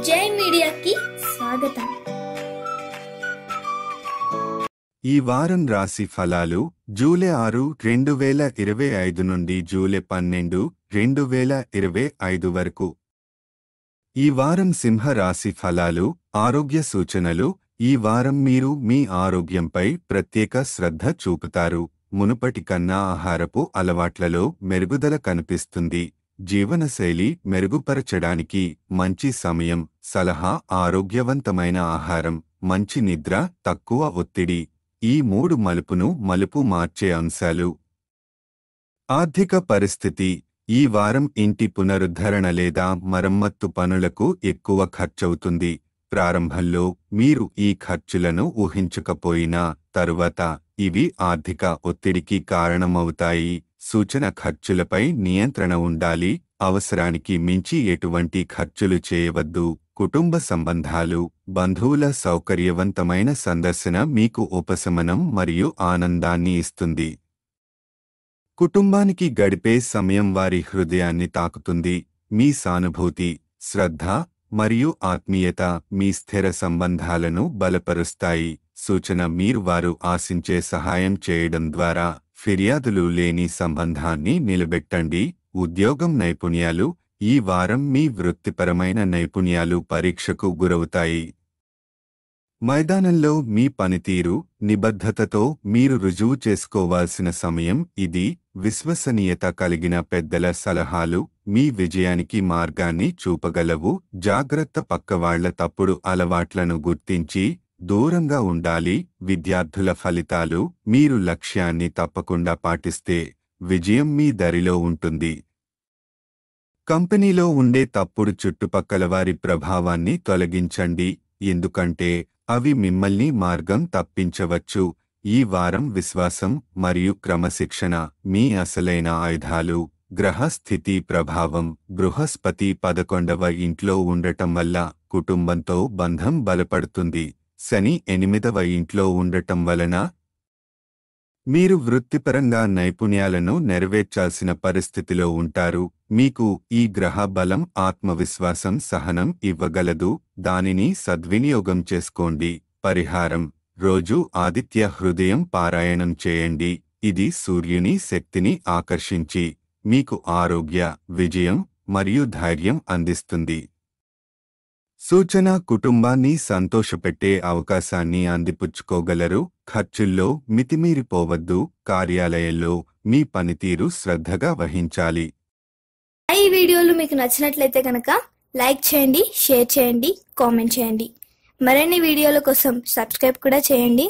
జై మీడియాకి స్వాగతం. ఈ వారం రాశి ఫలాలు జూలై 6, 2025 నుండి జూలై 12, 2025 వరకు. ఈ వారం సింహ రాశి ఫలాలు, ఆరోగ్య సూచనలు. ఈ వారం మీరు మీ ఆరోగ్యంపై ప్రత్యేక శ్రద్ధ చూపుతారు. మునుపటి కన్నా ఆహారపు అలవాట్లలో మెరుగుదల కనిపిస్తుంది. జీవనశైలి మెరుగుపరచడానికి మంచి సమయం. సలహా: ఆరోగ్యవంతమైన ఆహారం, మంచి నిద్ర, తక్కువ ఒత్తిడి ఈ 3 మలుపు మార్చే అంశాలు. ఆర్థిక పరిస్థితి: ఈ వారం ఇంటి పునరుద్ధరణ లేదా మరమ్మత్తు పనులకు ఎక్కువ ఖర్చవుతుంది. ప్రారంభంలో మీరు ఈ ఖర్చులను ఊహించకపోయినా తరువాత ఇవి ఆర్థిక ఒత్తిడికి కారణమవుతాయి. సూచన: ఖర్చులపై నియంత్రణ ఉండాలి. అవసరానికి మించి ఎటువంటి ఖర్చులు చేయవద్దు. కుటుంబ సంబంధాలు, బంధువుల సౌకర్యవంతమైన సందర్శన మీకు ఉపశమనం మరియు ఆనందాన్ని ఇస్తుంది. కుటుంబానికి గడిపే సమయం వారి హృదయాన్ని తాకుతుంది. మీ సానుభూతి, శ్రద్ధ మరియు ఆత్మీయత మీ స్థిర సంబంధాలను బలపరుస్తాయి. సూచన: మీరు వారు ఆశించే సహాయం చేయడం ద్వారా ఫిర్యాదులు లేని సంబంధాన్ని నిలబెట్టండి. ఉద్యోగం నైపుణ్యాలు: ఈ వారం మీ వృత్తిపరమైన నైపుణ్యాలు పరీక్షకు గురవుతాయి. మైదానంలో మీ పనితీరు, నిబద్ధతతో మీరు రుజువు చేసుకోవాల్సిన సమయం ఇది. విశ్వసనీయత కలిగిన పెద్దల సలహాలు మీ విజయానికి మార్గాన్ని చూపగలవు. జాగ్రత్త: పక్కవాళ్ల తప్పుడు అలవాట్లను గుర్తించి దూరంగా ఉండాలి. విద్యార్థుల ఫలితాలు: మీరు లక్ష్యాన్ని తప్పకుండా పాటిస్తే విజయం మీ దరిలో ఉంటుంది. కంపెనీలో ఉండే తప్పుడు చుట్టుపక్కల వారి ప్రభావాన్ని తొలగించండి, ఎందుకంటే అవి మిమ్మల్ని మార్గం తప్పించవచ్చు. ఈ వారం విశ్వాసం మరియు క్రమశిక్షణ మీ అసలైన ఆయుధాలు. గ్రహ స్థితి ప్రభావం: బృహస్పతి 11వ ఇంట్లో ఉండటం వల్ల కుటుంబంతో బంధం బలపడుతుంది. శని 8వ ఇంట్లో ఉండటం వలన మీరు వృత్తిపరంగా నైపుణ్యాలను నెరవేర్చాల్సిన పరిస్థితిలో ఉంటారు. మీకు ఈ గ్రహ బలం ఆత్మవిశ్వాసం, సహనం ఇవ్వగలదు. దానిని సద్వినియోగం చేసుకోండి. పరిహారం: రోజూ ఆదిత్య హృదయం పారాయణం చేయండి. ఇది సూర్యుని శక్తిని ఆకర్షించి మీకు ఆరోగ్య, విజయం మరియు ధైర్యం అందిస్తుంది. సూచన: కుటుంబాన్ని సంతోషపెట్టే అవకాశాన్ని అందిపుచ్చుకోగలరు. ఖర్చుల్లో మితిమీరిపోవద్దు. కార్యాలయంలో మీ పనితీరు శ్రద్ధగా వహించాలి. ఈ వీడియోలు మీకు నచ్చినట్లయితే కనుక లైక్ చేయండి, షేర్ చేయండి, కామెంట్ చేయండి. మరిన్ని వీడియోల కోసం సబ్స్క్రైబ్ కూడా చేయండి.